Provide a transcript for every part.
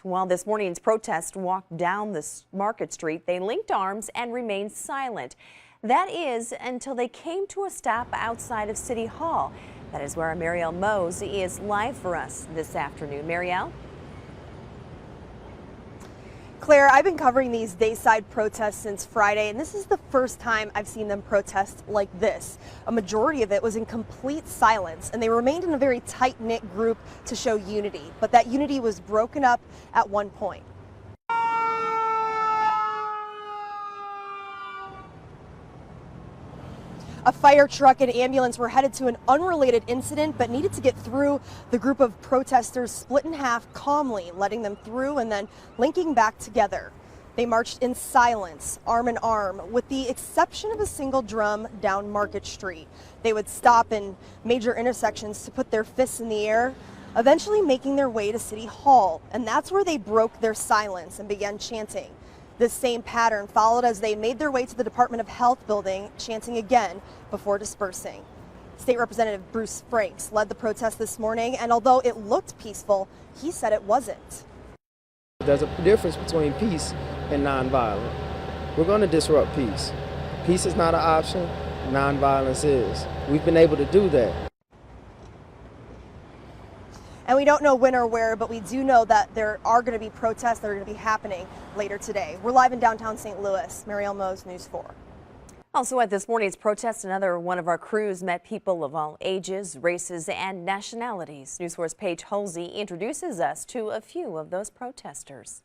While this morning's protest walked down this Market Street, they linked arms and remained silent. That is until they came to a stop outside of City Hall. That is where Marielle Mose is live for us this afternoon. Marielle? Claire, I've been covering these Dayside protests since Friday, and this is the first time I've seen them protest like this. A majority of it was in complete silence, and they remained in a very tight-knit group to show unity. But that unity was broken up at one point. A fire truck and ambulance were headed to an unrelated incident, but needed to get through. The group of protesters split in half calmly, letting them through and then linking back together. They marched in silence, arm in arm, with the exception of a single drum down Market Street. They would stop in major intersections to put their fists in the air, eventually making their way to City Hall. And that's where they broke their silence and began chanting. This same pattern followed as they made their way to the Department of Health building, chanting again before dispersing. State Representative Bruce Franks led the protest this morning, and although it looked peaceful, he said it wasn't. There's a difference between peace and nonviolent. We're going to disrupt peace. Peace is not an option, nonviolence is. We've been able to do that. And we don't know when or where, but we do know that there are going to be protests that are going to be happening later today. We're live in downtown St. Louis. Marielle Mose, News 4. Also at this morning's protest, another one of our crews met people of all ages, races, and nationalities. News 4's Paige Halsey introduces us to a few of those protesters.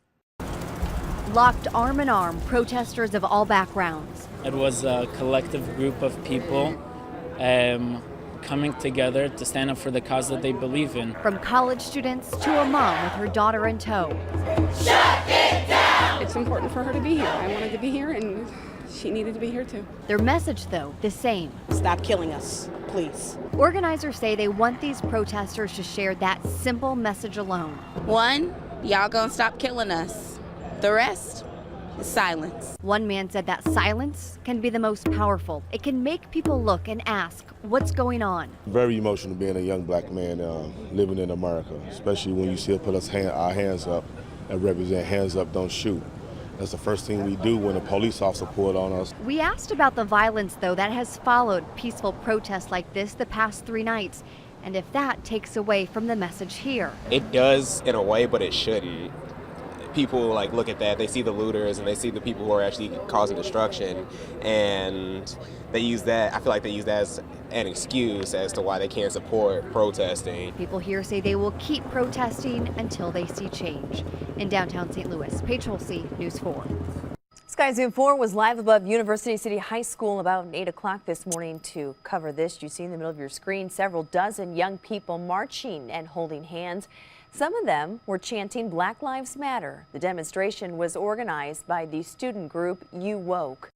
Locked arm in arm, protesters of all backgrounds. It was a collective group of people coming together to stand up for the cause that they believe in. From college students to a mom with her daughter in tow. Shut it down! It's important for her to be here. I wanted to be here and she needed to be here too. Their message, though, the same. Stop killing us, please. Organizers say they want these protesters to share that simple message alone. One, y'all gonna stop killing us. The rest is silence. One man said that silence can be the most powerful. It can make people look and ask, what's going on? Very emotional being a young black man living in America, especially when you see it put our hands up and represent hands up, don't shoot. That's the first thing we do when a police officer pulled on us. We asked about the violence, though, that has followed peaceful protests like this the past 3 nights, and if that takes away from the message here. It does in a way, but it shouldn't. People look at that, they see the looters and they see the people who are actually causing destruction, and they use that, I feel like they use that as an excuse as to why they can't support protesting. People here say they will keep protesting until they see change. In downtown St. Louis, Paige Halsey, News 4. Sky Zoom 4 was live above University City High School about 8 o'clock this morning to cover this. You see in the middle of your screen several dozen young people marching and holding hands. Some of them were chanting Black Lives Matter. The demonstration was organized by the student group You Woke.